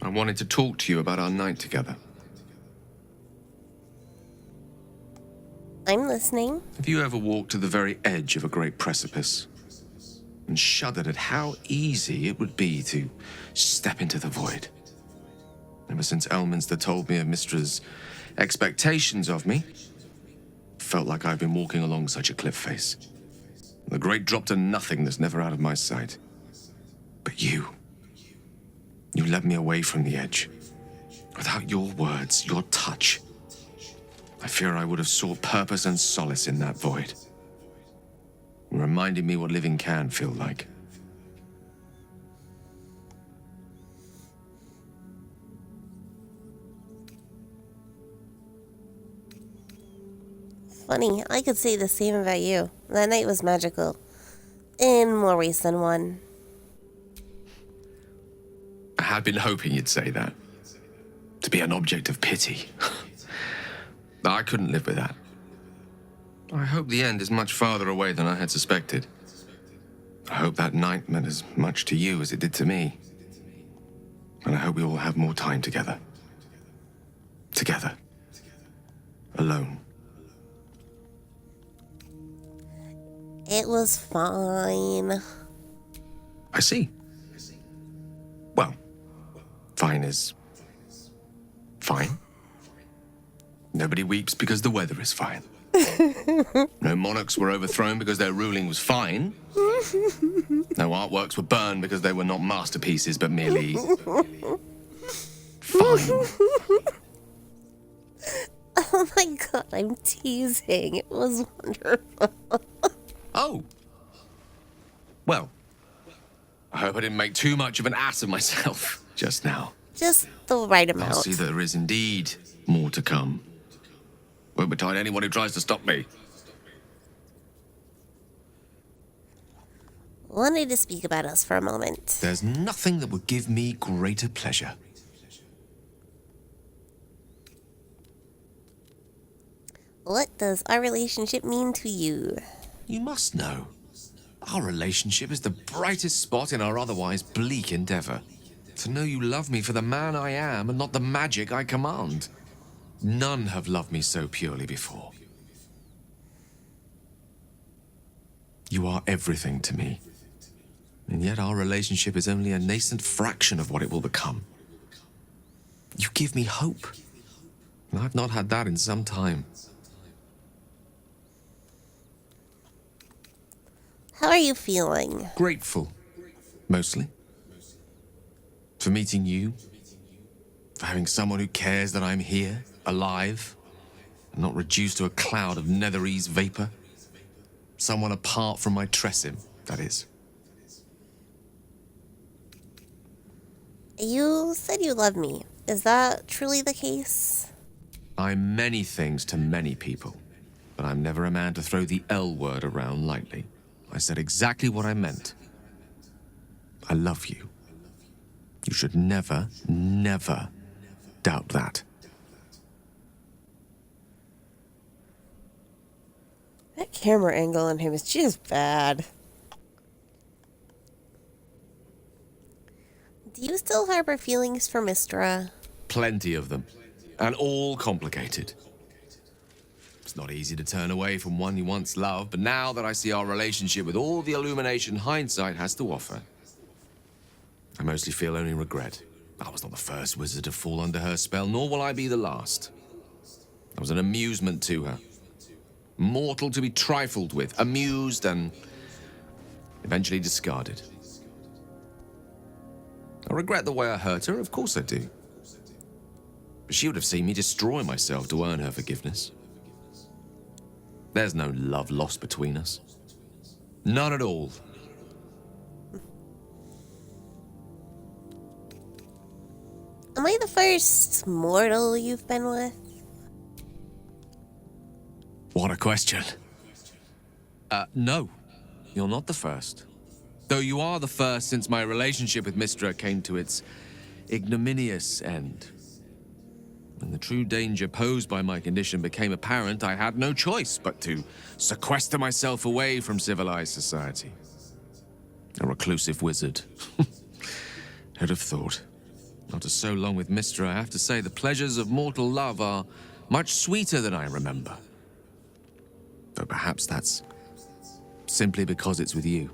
I wanted to talk to you about our night together. I'm listening. Have you ever walked to the very edge of a great precipice and shuddered at how easy it would be to step into the void? Ever since Elminster told me of Mistra's expectations of me, felt like I've been walking along such a cliff face. The great drop to nothingness, never out of my sight. But you led me away from the edge. Without your words, your touch, I fear I would have sought purpose and solace in that void. It reminded me what living can feel like. Funny, I could say the same about you. That night was magical. In more ways than one. I had been hoping you'd say that. To be an object of pity. I couldn't live with that. I hope the end is much farther away than I had suspected. I hope that night meant as much to you as it did to me. And I hope we all have more time together. Together. Alone. It was fine. I see. Well, fine is fine. Nobody weeps because the weather is fine. No monarchs were overthrown because their ruling was fine. No artworks were burned because they were not masterpieces, but merely fine. Oh my god, I'm teasing. It was wonderful. Oh. Well, I hope I didn't make too much of an ass of myself just now. Just the right amount. I'll see that there is indeed more to come. Won't betide anyone who tries to stop me. Wanted to speak about us for a moment. There's nothing that would give me greater pleasure. What does our relationship mean to you? You must know. Our relationship is the brightest spot in our otherwise bleak endeavor. To know you love me for the man I am and not the magic I command. None have loved me so purely before. You are everything to me. And yet our relationship is only a nascent fraction of what it will become. You give me hope. And I've not had that in some time. How are you feeling? Grateful, mostly. For meeting you. For having someone who cares that I'm here, alive, and not reduced to a cloud of netherese vapor. Someone apart from my Tressim, that is. You said you love me. Is that truly the case? I'm many things to many people, but I'm never a man to throw the L word around lightly. I said exactly what I meant. I love you. You should never, never doubt that. That camera angle on him is just bad. Do you still harbor feelings for Mistra? Plenty of them, and all complicated. It's not easy to turn away from one you once loved, but now that I see our relationship with all the illumination hindsight has to offer, I mostly feel only regret. I was not the first wizard to fall under her spell, nor will I be the last. I was an amusement to her. Mortal to be trifled with, amused and eventually discarded. I regret the way I hurt her, of course I do. But she would have seen me destroy myself to earn her forgiveness. There's no love lost between us. None at all. Am I the first mortal you've been with? What a question. No. You're not the first. Though you are the first since my relationship with Mistra came to its ignominious end. When the true danger posed by my condition became apparent, I had no choice but to sequester myself away from civilized society. A reclusive wizard. Who'd have thought? After so long with Mistra, I have to say the pleasures of mortal love are much sweeter than I remember. Though perhaps that's simply because it's with you.